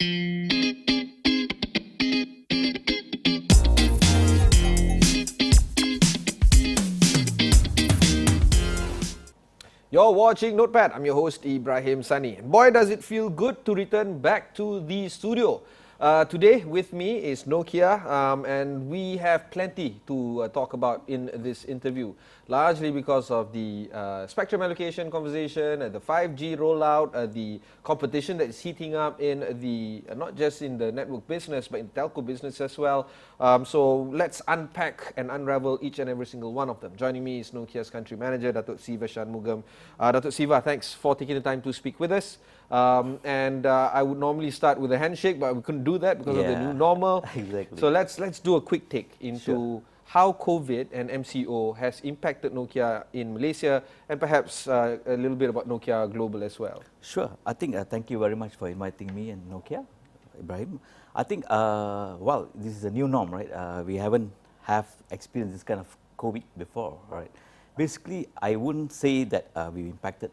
You're watching Notepad. I'm your host, Ibrahim Sani. Boy, does it feel good to return back to the studio. Today with me is Nokia, and we have plenty to talk about in this interview, largely because of the spectrum allocation conversation, the 5G rollout, the competition that is heating up in the not just in the network business, but in telco business as well. So let's unpack and unravel each and every single one of them. Joining me is Nokia's country manager, Dato Siva Shanmugam. Dato Siva, thanks for taking the time to speak with us. I would normally start with a handshake, but we couldn't do that because of the new normal. Exactly. So let's do a quick take into how COVID and MCO has impacted Nokia in Malaysia, and perhaps a little bit about Nokia Global as well. Sure. I think thank you very much for inviting me and Nokia, Ibrahim. I think well, this is a new norm, right? We haven't have experienced this kind of COVID before, right? Basically, I wouldn't say that we impacted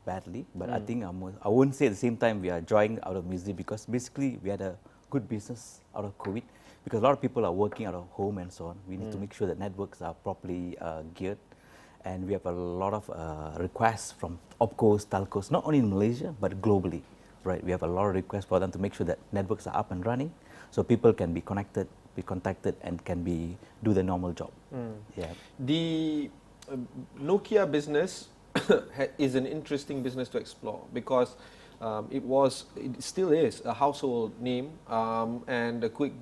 badly, but I think I wouldn't say at the same time we are drawing out of misery, because basically we had a good business out of COVID, because a lot of people are working out of home and so on. We need to make sure that networks are properly geared, and we have a lot of requests from opcos, telcos, not only in Malaysia but globally, right? We have a lot of requests for them to make sure that networks are up and running, so people can be connected, be contacted, and can do the normal job. Yeah. The Nokia business is an interesting business to explore, because it still is a household name, and a quick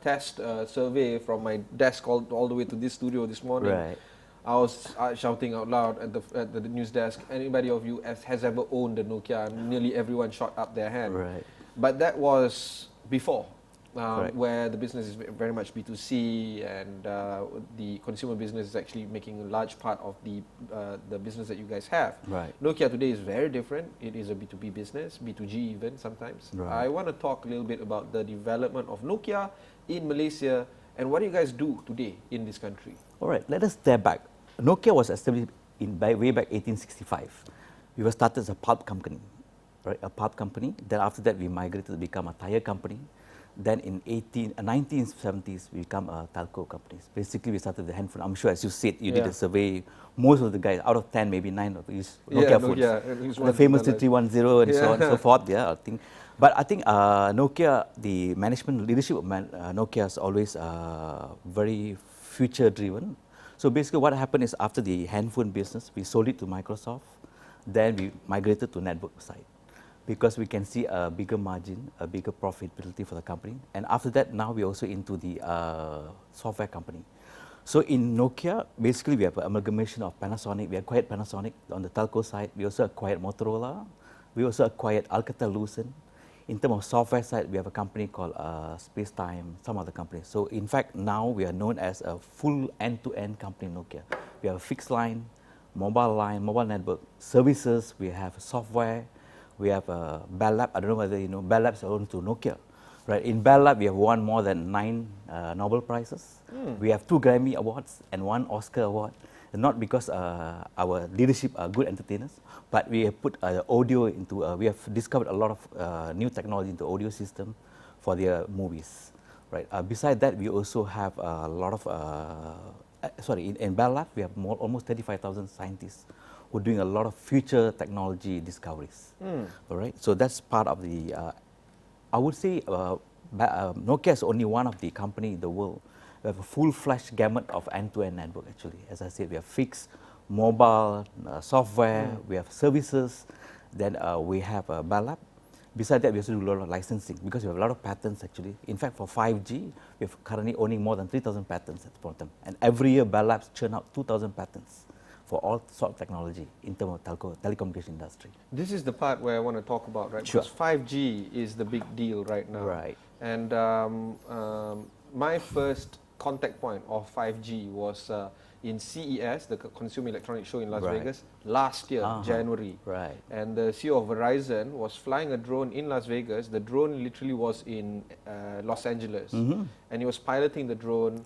test survey from my desk all the way to this studio this morning. Right. I was shouting out loud at the news desk, anybody of you has ever owned a Nokia? And nearly everyone shot up their hand. Right. But that was before, where the business is very much B2C, and the consumer business is actually making a large part of the business that you guys have. Right. Nokia today is very different. It is a B2B business, B2G even sometimes. Right. I want to talk a little bit about the development of Nokia in Malaysia, and what do you guys do today in this country? All right, let us step back. Nokia was established way back 1865. We were started as a pulp company, right? A pulp company. Then after that, we migrated to become a tire company. Then in 1970s, we become a telco company. Basically, we started the handphone. I'm sure, as you said, you did a survey. Most of the guys, out of 10, maybe 9 of use Nokia phones. The famous 3310 and so on and so forth. Yeah, I think. But I think Nokia, the management leadership of Nokia is always very future-driven. So basically, what happened is after the handphone business, we sold it to Microsoft. Then we migrated to network side, because we can see a bigger margin, a bigger profitability for the company. And after that, now we're also into the software company. So in Nokia, basically we have an amalgamation of Panasonic. We acquired Panasonic on the telco side. We also acquired Motorola. We also acquired Alcatel-Lucent. In terms of software side, we have a company called Spacetime, some other companies. So in fact, now we are known as a full end-to-end company in Nokia. We have a fixed line, mobile network, services, we have software, we have a Bell Lab. I don't know whether you know, Bell Labs are owned to Nokia. Right? In Bell Lab, we have won more than 9 Nobel Prizes. We have 2 Grammy Awards and 1 Oscar Award. Not because our leadership are good entertainers, but we have put audio into, we have discovered a lot of new technology into audio system for their movies. Right? Besides that, we also have a lot of, in Bell Lab, we have almost 35,000 scientists who are doing a lot of future technology discoveries. All right? So that's part of the, I would say Nokia is only one of the company in the world. We have a full-fledged gamut of end-to-end network, actually. As I said, we have fixed, mobile, software, we have services, then we have a Bell Lab. Besides that, we also do a lot of licensing, because we have a lot of patents, actually. In fact, for 5G, we are currently owning more than 3,000 patents at the point. And every year, Bell Labs churn out 2,000 patents for all sorts of technology in terms of telecommunication industry. This is the part where I want to talk about, right? Sure. Because 5G is the big deal right now. Right. And my first contact point of 5G was in CES, the Consumer Electronics Show in Las Vegas, last year, January. Right. And the CEO of Verizon was flying a drone in Las Vegas. The drone literally was in Los Angeles. And he was piloting the drone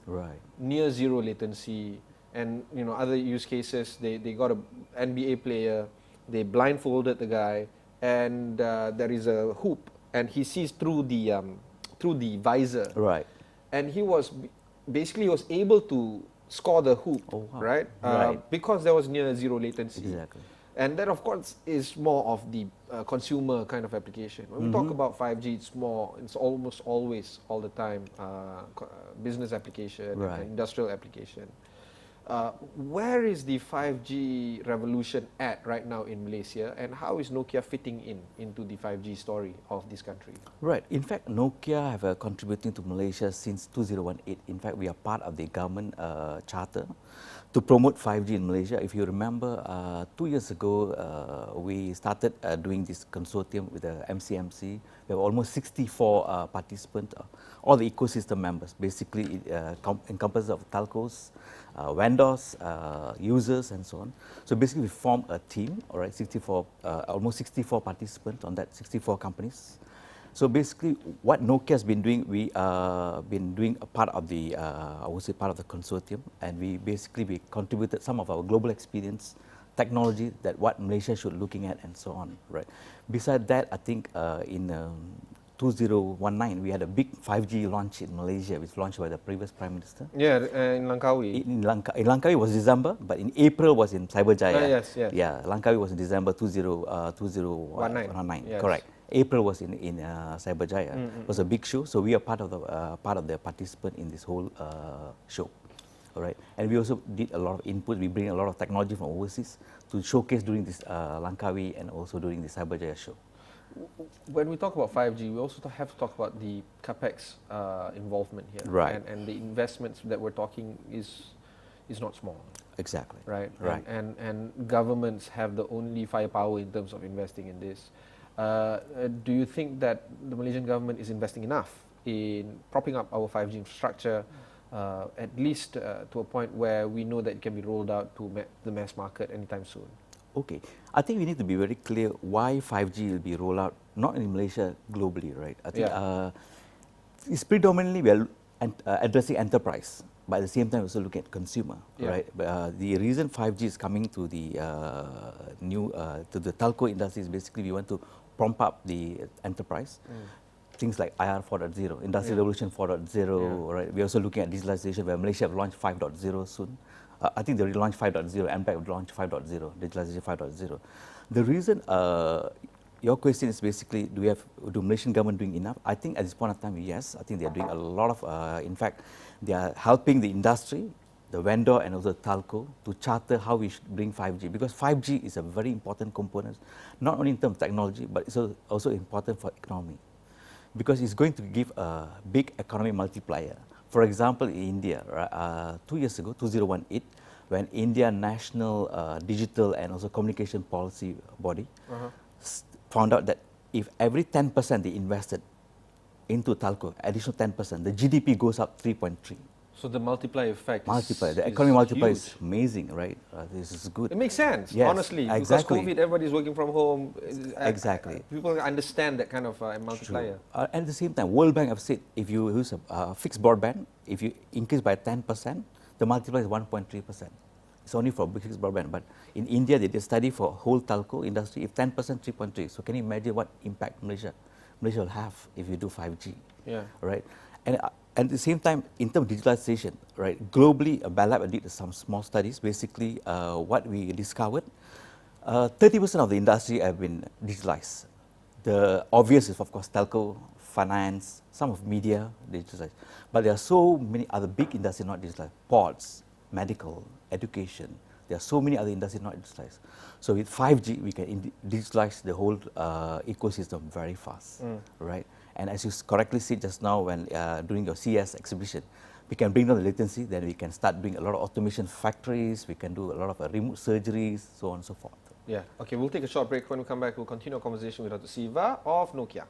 near zero latency. And you know, other use cases, they got an NBA player, they blindfolded the guy, and there is a hoop and he sees through the visor, Right. and he was basically he was able to score the hoop, Oh, wow. right? Right. Because there was near zero latency. Exactly. And that, of course, is more of the consumer kind of application. When we talk about 5G, it's almost always, all the time, business application, Right. and industrial application. Where is the 5G revolution at right now in Malaysia, and how is Nokia fitting into the 5G story of this country? Right. In fact, Nokia have contributing to Malaysia since 2018. In fact, we are part of the government charter to promote 5G in Malaysia. If you remember, 2 years ago, we started doing this consortium with the MCMC. We have almost 64 participants, all the ecosystem members. Basically, it encompasses of telcos, vendors, users, and so on. So basically, we formed a team, all right, almost 64 participants on that, 64 companies. So basically, what Nokia has been doing, we been doing a part of the, I would say, part of the consortium, and we contributed some of our global experience, technology that what Malaysia should looking at, and so on, right? Beside that, I think in 2019, we had a big 5G launch in Malaysia, which launched by the previous Prime Minister. Yeah, in Langkawi. In Langkawi was December, but in April was in Cyberjaya. Yes, yes. Yeah, Langkawi was in December 2019, yes. correct. April was in Cyberjaya. It was a big show, so we are part of the participant in this whole show. All right, and we also did a lot of input. We bring a lot of technology from overseas to showcase during this Langkawi and also during the Cyberjaya show. When we talk about 5G, we also have to talk about the capex involvement here, Right. And the investments that we're talking is not small. Exactly. Right. Right. And governments have the only firepower in terms of investing in this. Do you think that the Malaysian government is investing enough in propping up our 5G infrastructure, at least to a point where we know that it can be rolled out to the mass market anytime soon? Okay, I think we need to be very clear why 5G will be rolled out, not in Malaysia, globally, right? I think it's predominantly we are addressing enterprise, but at the same time also looking at consumer, right? But, the reason 5G is coming to the to the telco industry is basically we want to pump up the enterprise. Things like IR 4.0, Industrial Revolution 4.0, right? We're also looking at digitalization, where Malaysia have launched 5.0 soon. I think they already launched 5.0, MPAC will launch 5.0, digitalization 5.0. The reason, your question is basically, do Malaysian government doing enough? I think at this point of time, yes. I think they are doing a lot of, in fact, they are helping the industry, the vendor and also the telco to charter how we should bring 5G, because 5G is a very important component, not only in terms of technology, but it's also important for economy, because it's going to give a big economic multiplier. For example, in India, 2 years ago, 2018, when India National Digital and also Communication Policy Body found out that if every 10% they invested into telco, additional 10%, the GDP goes up 3.3. So the multiplier effect The economic multiplier is huge. amazing, right? This is good. It makes sense, Yes, honestly, exactly. because COVID, everybody's working from home. Exactly. People understand that kind of multiplier. At the same time, World Bank have said if you use a fixed broadband, if you increase by 10%, the multiplier is 1.3%. It's only for fixed broadband. But in India, they did a study for whole telco industry. If 10%, 3.3. So can you imagine what impact Malaysia will have if you do 5G? Yeah. Right. And at the same time, in terms of digitalization, right, globally, BioLab did some small studies. Basically, what we discovered, 30% of the industry have been digitalized. The obvious is, of course, telco, finance, some of media, digitalized. But there are so many other big industries not digitalized. Ports, medical, education. There are so many other industries not digitalized. So with 5G, we can digitalize the whole ecosystem very fast, right? And as you correctly said just now, when during your CES exhibition, we can bring down the latency, then we can start doing a lot of automation factories, we can do a lot of remote surgeries, so on and so forth. Yeah. Okay, we'll take a short break. When we come back, we'll continue our conversation with Dato Siva of Nokia.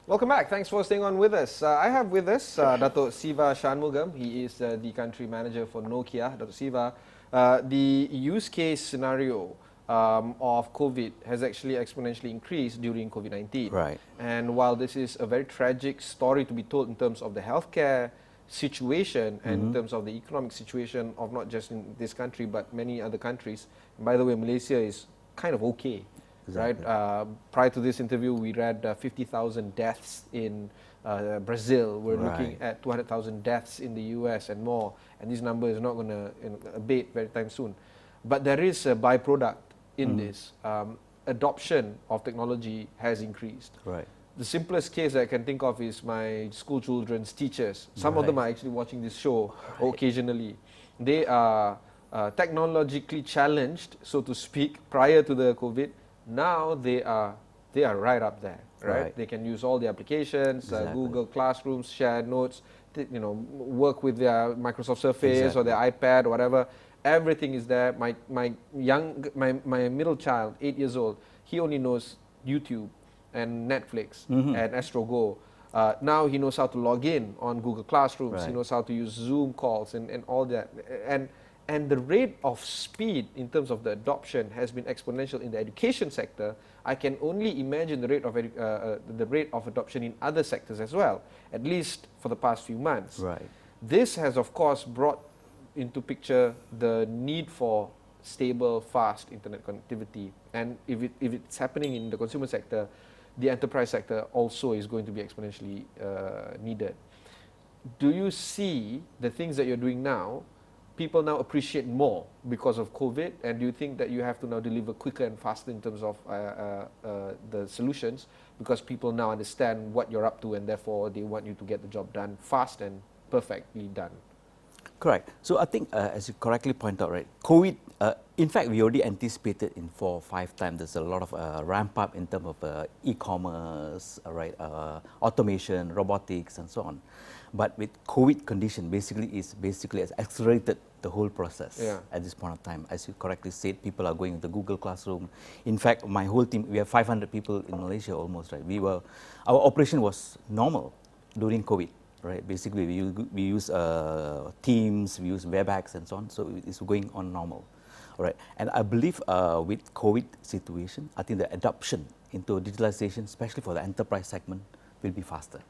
Welcome back. Thanks for staying on with us. I have with us Dato Siva Shanmugam. He is the country manager for Nokia. Dato Siva, the use case scenario of COVID has actually exponentially increased during COVID-19. Right. And while this is a very tragic story to be told in terms of the healthcare situation and in terms of the economic situation of not just in this country but many other countries. And by the way, Malaysia is kind of okay, Exactly. right? Prior to this interview, we read 50,000 deaths in Brazil. We're looking Right. at 200,000 deaths in the US and more, and this number is not going to abate very time soon. But there is a byproduct in this. Adoption of technology has increased. Right. The simplest case I can think of is my school children's teachers. Some of them are actually watching this show occasionally. They are technologically challenged, so to speak, prior to the COVID. Now they are right up there, right? They can use all the applications, Google Classrooms, share notes, work with their Microsoft Surface or their iPad or whatever. Everything is there. My middle child, 8 years old, he only knows YouTube and Netflix and Astro Go. Now he knows how to log in on Google Classrooms. He knows how to use Zoom calls and all that. And the rate of speed in terms of the adoption has been exponential in the education sector. I can only imagine the rate of adoption in other sectors as well, at least for the past few months. Right. This has, of course, brought into picture the need for stable, fast internet connectivity. And if it's happening in the consumer sector, the enterprise sector also is going to be exponentially needed. Do you see the things that you're doing now, people now appreciate more because of COVID? And do you think that you have to now deliver quicker and faster in terms of the solutions because people now understand what you're up to and therefore they want you to get the job done fast and perfectly done? Correct. So I think, as you correctly point out, right, COVID, in fact, we already anticipated in 4 or 5 times there's a lot of ramp up in terms of e-commerce, right, automation, robotics, and so on. But with COVID condition, basically has accelerated the whole process at this point of time. As you correctly said, people are going into Google Classroom. In fact, my whole team, we have 500 people in Malaysia almost, right? Our operation was normal during COVID. Right, basically we use Teams, we use WebEx and so on, so it's going on normal. All right, and I believe with COVID situation, I think the adoption into digitalization, especially for the enterprise segment, will be faster.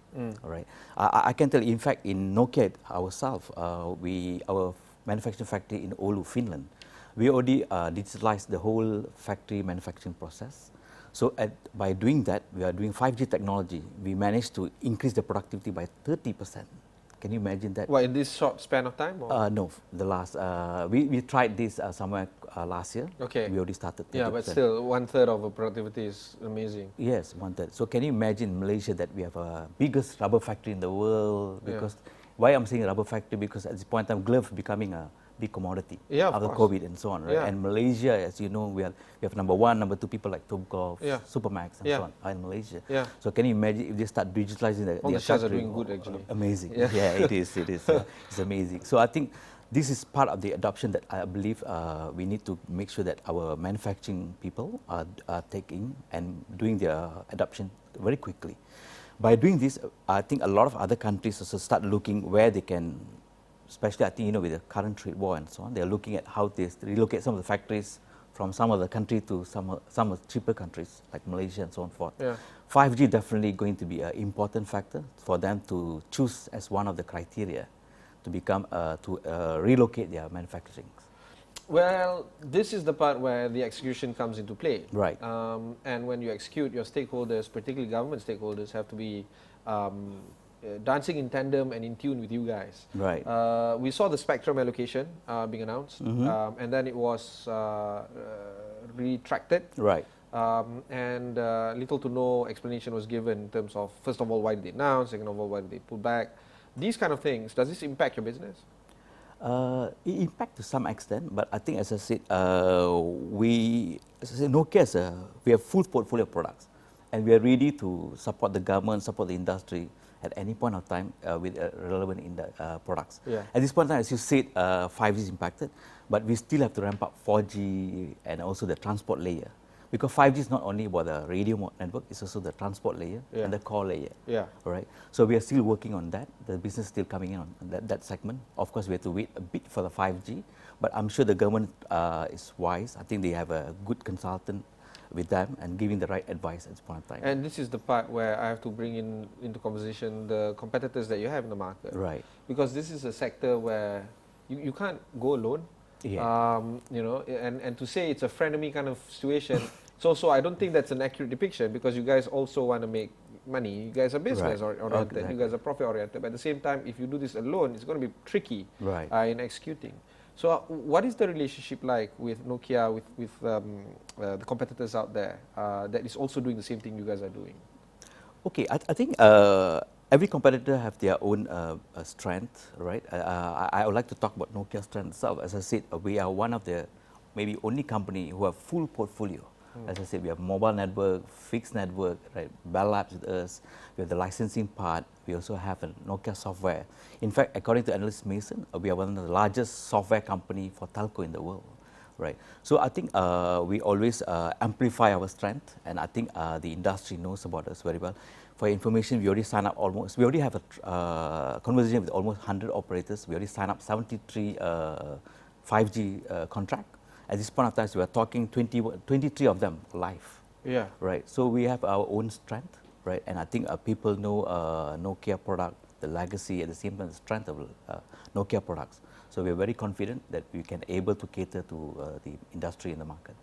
All right, I can tell you, in fact, in Nokia ourselves, our manufacturing factory in Oulu, Finland, we already digitalized the whole factory manufacturing process. So by doing that, we are doing 5G technology. We managed to increase the productivity by 30%. Can you imagine that? Well, in this short span of time? Or? No, the last, we tried this somewhere last year. Okay. We already started 30%. Yeah, but still, 1/3 of the productivity is amazing. Yes, 1/3. So can you imagine Malaysia that we have a biggest rubber factory in the world? Because why I'm saying rubber factory? Because at this point in time, glove becoming a big commodity after COVID and so on, right? And Malaysia, as you know, we have number 1, number 2 people like Topgolf, Supermax, and so on are in Malaysia. So can you imagine if they start digitalizing the all the shares are doing good actually. Amazing. Yeah, it is. It's amazing. So I think this is part of the adoption that I believe we need to make sure that our manufacturing people are taking and doing their adoption very quickly. By doing this, I think a lot of other countries also start looking where they can, especially I think, with the current trade war and so on, they're looking at how they relocate some of the factories from some other country to some of cheaper countries like Malaysia and so on forth. 5G definitely going to be an important factor for them to choose as one of the criteria to become to relocate their manufacturing. Well, this is the part where the execution comes into play. Right. And when you execute, your stakeholders, particularly government stakeholders, have to be dancing in tandem and in tune with you guys. Right. We saw the spectrum allocation being announced, and then it was retracted. Right. And little to no explanation was given in terms of, first of all, why did they announce, second of all, why did they pull back? These kind of things, does this impact your business? It impacts to some extent, but I think, as I said, Nokia, we have full portfolio of products, and we are ready to support the government, support the industry at any point of time with relevant products. At this point in time, as you said, 5G is impacted, but we still have to ramp up 4G and also the transport layer. Because 5G is not only about the radio network, it's also the transport layer and the core layer. Yeah. All right. So we are still working on that. The business is still coming in on that segment. Of course, we have to wait a bit for the 5G, but I'm sure the government is wise. I think they have a good consultant with them and giving the right advice at this point in time. And this is the part where I have to bring into conversation the competitors that you have in the market. Right. Because this is a sector where you can't go alone. Yeah. You know, and to say it's a frenemy kind of situation, so I don't think that's an accurate depiction, because you guys also want to make money. You guys are business oriented. Exactly. You guys are profit oriented. But at the same time, if you do this alone, it's going to be tricky in executing. So what is the relationship like with Nokia, with the competitors out there that is also doing the same thing you guys are doing? Okay, I think every competitor have their own strength, right? I would like to talk about Nokia's strength itself. As I said, we are one of the maybe only company who have full portfolio. As I said, we have mobile network, fixed network, right? Bell Labs with us. We have the licensing part. We also have a Nokia software. In fact, according to analyst Mason, we are one of the largest software company for telco in the world, right? So I think we always amplify our strength, and I think the industry knows about us very well. For your information, we already have a conversation with almost 100 operators. We already signed up 73 5G contract. At this point of time, we are talking 23 of them live. Yeah. Right. So we have our own strength, right? And I think people know Nokia product, the legacy, at the same time the strength of Nokia products. So we are very confident that we can able to cater to the industry in the market.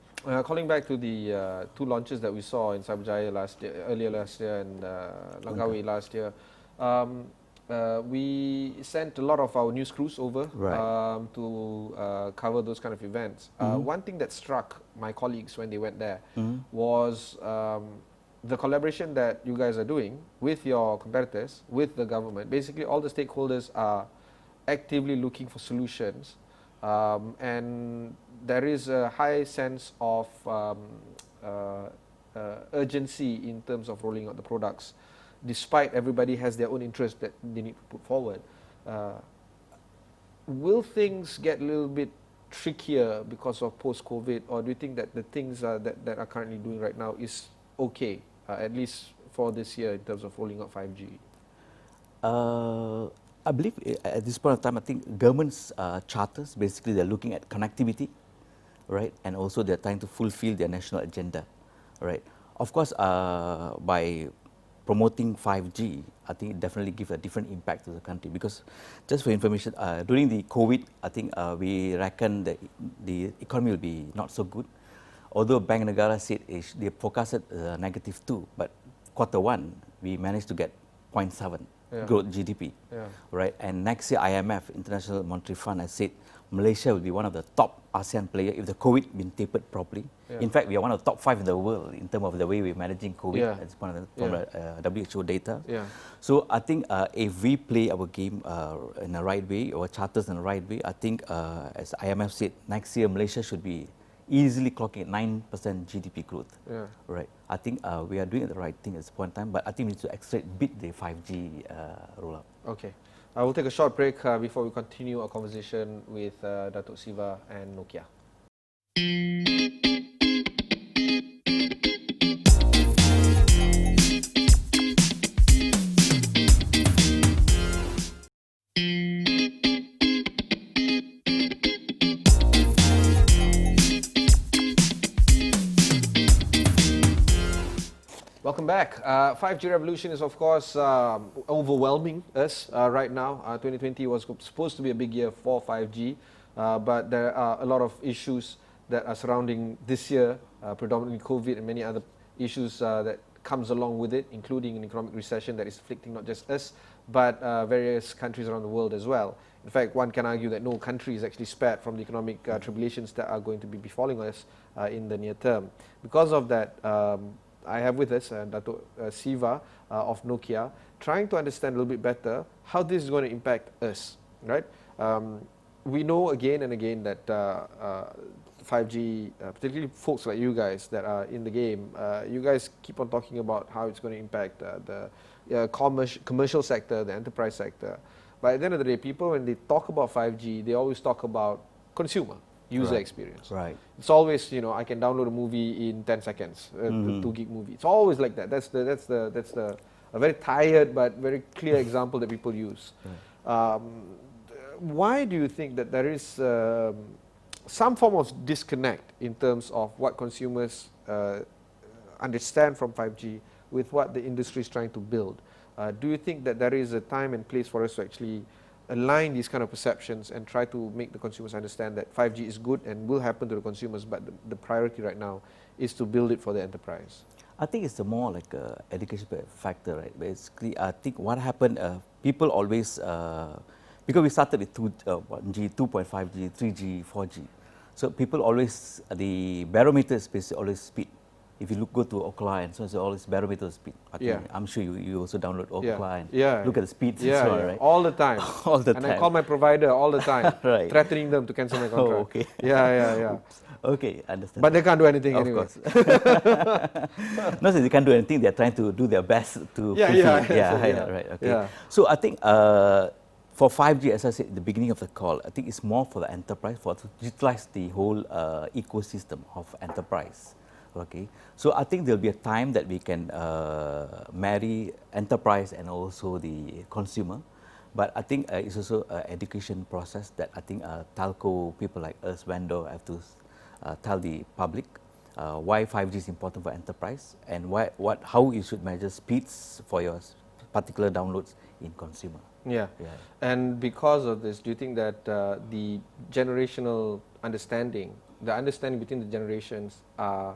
Calling back to the two launches that we saw in Cyberjaya earlier last year, and Langkawi last year, we sent a lot of our news crews over to cover those kind of events. One thing that struck my colleagues when they went there was the collaboration that you guys are doing with your competitors, with the government. Basically, all the stakeholders are actively looking for solutions, and there is a high sense of urgency in terms of rolling out the products, despite everybody has their own interest that they need to put forward. Will things get a little bit trickier because of post-COVID, or do you think that the things that are currently doing right now is okay, at least for this year in terms of rolling out 5G? I believe at this point of time, I think government's charters, basically they're looking at connectivity, right? And also they're trying to fulfill their national agenda, right? Of course, by promoting 5G, I think it definitely gives a different impact to the country, because just for information, during the COVID, I think we reckon that the economy will be not so good. Although Bank Negara said they forecasted -2, but Q1, we managed to get 0.7 growth GDP, right? And next year, IMF, International Monetary Fund, has said Malaysia will be one of the top ASEAN players if the COVID been tapered properly. In fact, we are one of the top 5 in the world in terms of the way we're managing COVID at this point from the WHO data. So I think if we play our game in the right way, our charters in the right way, I think as IMF said, next year Malaysia should be easily clocking at 9% GDP growth. Right. I think we are doing the right thing at this point in time, but I think we need to accelerate bit the 5G rollout. Okay. We'll take a short break before we continue our conversation with Dato Siva and Nokia. Welcome back. 5G revolution is, of course, overwhelming us right now. 2020 was supposed to be a big year for 5G, but there are a lot of issues that are surrounding this year, predominantly COVID and many other issues that comes along with it, including an economic recession that is afflicting not just us, but various countries around the world as well. In fact, one can argue that no country is actually spared from the economic tribulations that are going to be befalling us in the near term. Because of that, I have with us Dato Siva of Nokia, trying to understand a little bit better how this is going to impact us, right? We know again and again that 5G, particularly folks like you guys that are in the game, you guys keep on talking about how it's going to impact the commercial sector, the enterprise sector. But at the end of the day, people, when they talk about 5G, they always talk about consumer, user Right. experience. Right. It's always, you know, I can download a movie in 10 seconds, a 2 gig movie. It's always like that. That's a very tired but very clear example that people use. Why do you think that there is some form of disconnect in terms of what consumers understand from 5G with what the industry is trying to build? Do you think that there is a time and place for us to actually align these kind of perceptions and try to make the consumers understand that 5G is good and will happen to the consumers, but the priority right now is to build it for the enterprise? I think it's a more like a education factor, right? Basically, I think what happened, people always, because we started with 1G, 2.5G, 3G, 4G. So people always, the barometer is basically always speed. If you go to Okla and so on, so always barometer speed. I think, I'm sure you also download Okla and look at the speeds and so on, right? All the time. All the and time. I call my provider all the time, Right. threatening them to cancel my contract. Oh, okay. Yeah. Okay, understand. But they can't do anything of anyway. course. No, so they can't do anything. They're trying to do their best to fulfill. Right. Okay. Yeah. So I think for 5G, as I said at the beginning of the call, I think it's more for the enterprise, for to utilize the whole ecosystem of enterprise. Okay. So I think there'll be a time that we can marry enterprise and also the consumer. But I think it's also an education process that I think telco people like us, vendor, have to tell the public why 5G is important for enterprise and how you should measure speeds for your particular downloads in consumer. Yeah. And because of this, do you think that the generational understanding, the understanding between the generations are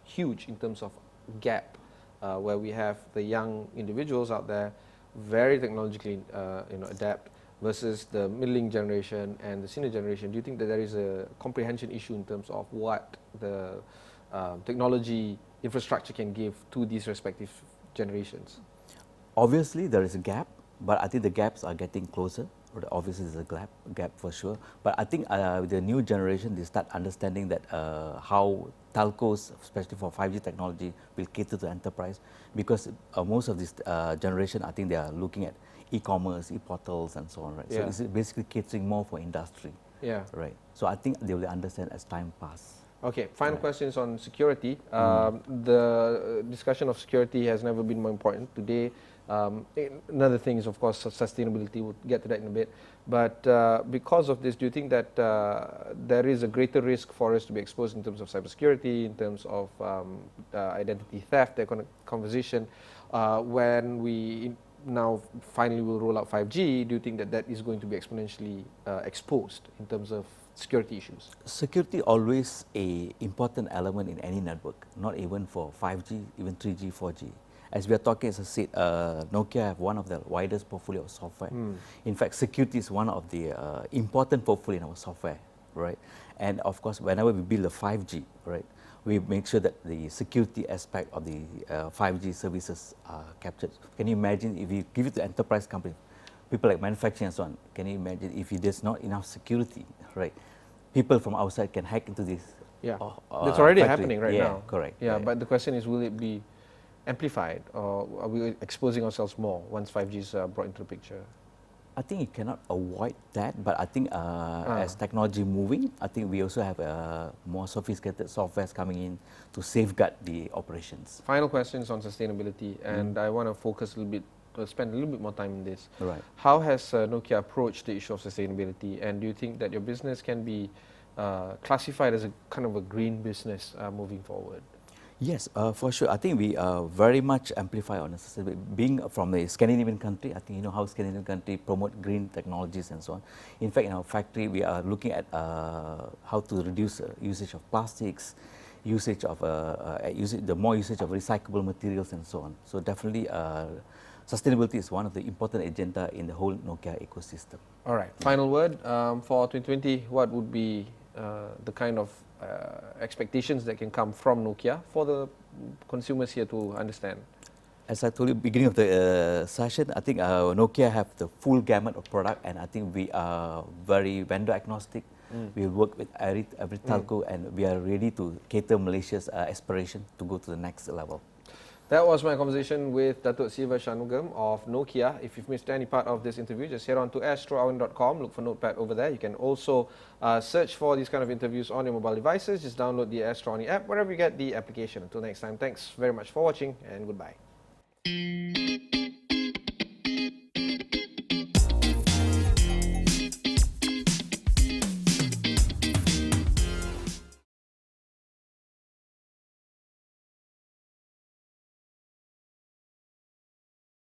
huge in terms of gap, where we have the young individuals out there very technologically adept versus the middling generation and the senior generation? Do you think that there is a comprehension issue in terms of what the technology infrastructure can give to these respective generations? Obviously, there is a gap, but I think the gaps are getting closer. Obviously, there's a gap for sure. But I think with the new generation, they start understanding that how telcos, especially for 5G technology, will cater to enterprise. Because most of this generation, I think they are looking at e-commerce, e-portals, and so on, right? So it's basically catering more for industry. Yeah. Right. So I think they will understand as time passes. Okay, final questions on security. The discussion of security has never been more important. Today, another thing is, of course, sustainability. We'll get to that in a bit. But because of this, do you think that there is a greater risk for us to be exposed in terms of cybersecurity, in terms of identity theft, that kind of conversation, when we now finally will roll out 5G? Do you think that that is going to be exponentially exposed in terms of security issues? Security always a important element in any network, not even for 5G, even 3G, 4G. As we are talking, as I said, Nokia have one of the widest portfolio of software. In fact, security is one of the important portfolio in our software, right? And of course, whenever we build a 5G, right, we make sure that the security aspect of the 5G services are captured. Can you imagine if you give it to enterprise company, people like manufacturing and so on, can you imagine if there's not enough security, right? People from outside can hack into this. Yeah, that's already factory. happening right now. Correct. Yeah, right. but the question is, will it be amplified, or are we exposing ourselves more once 5G is brought into the picture? I think you cannot avoid that, but I think as technology moving, I think we also have more sophisticated softwares coming in to safeguard the operations. Final questions on sustainability, and I want to focus a little bit, spend a little bit more time on this. Right. How has Nokia approached the issue of sustainability, and do you think that your business can be classified as a kind of a green business moving forward? Yes, for sure. I think we very much amplify on sustainability. Being from a Scandinavian country, I think you know how Scandinavian country promote green technologies and so on. In fact, in our factory, we are looking at how to reduce usage of plastics, usage of the more usage of recyclable materials and so on. So definitely, sustainability is one of the important agenda in the whole Nokia ecosystem. All right. Final word for 2020. What would be the kind of expectations that can come from Nokia for the consumers here to understand? As I told you beginning of the session, I think Nokia have the full gamut of product, and I think we are very vendor agnostic. We work with every telco, and we are ready to cater Malaysia's aspiration to go to the next level. That was my conversation with Dato Siva Shanmugam of Nokia. If you've missed any part of this interview, just head on to astroawani.com, look for Notepad over there. You can also search for these kind of interviews on your mobile devices. Just download the Astro AWANI app, wherever you get the application. Until next time, thanks very much for watching and goodbye.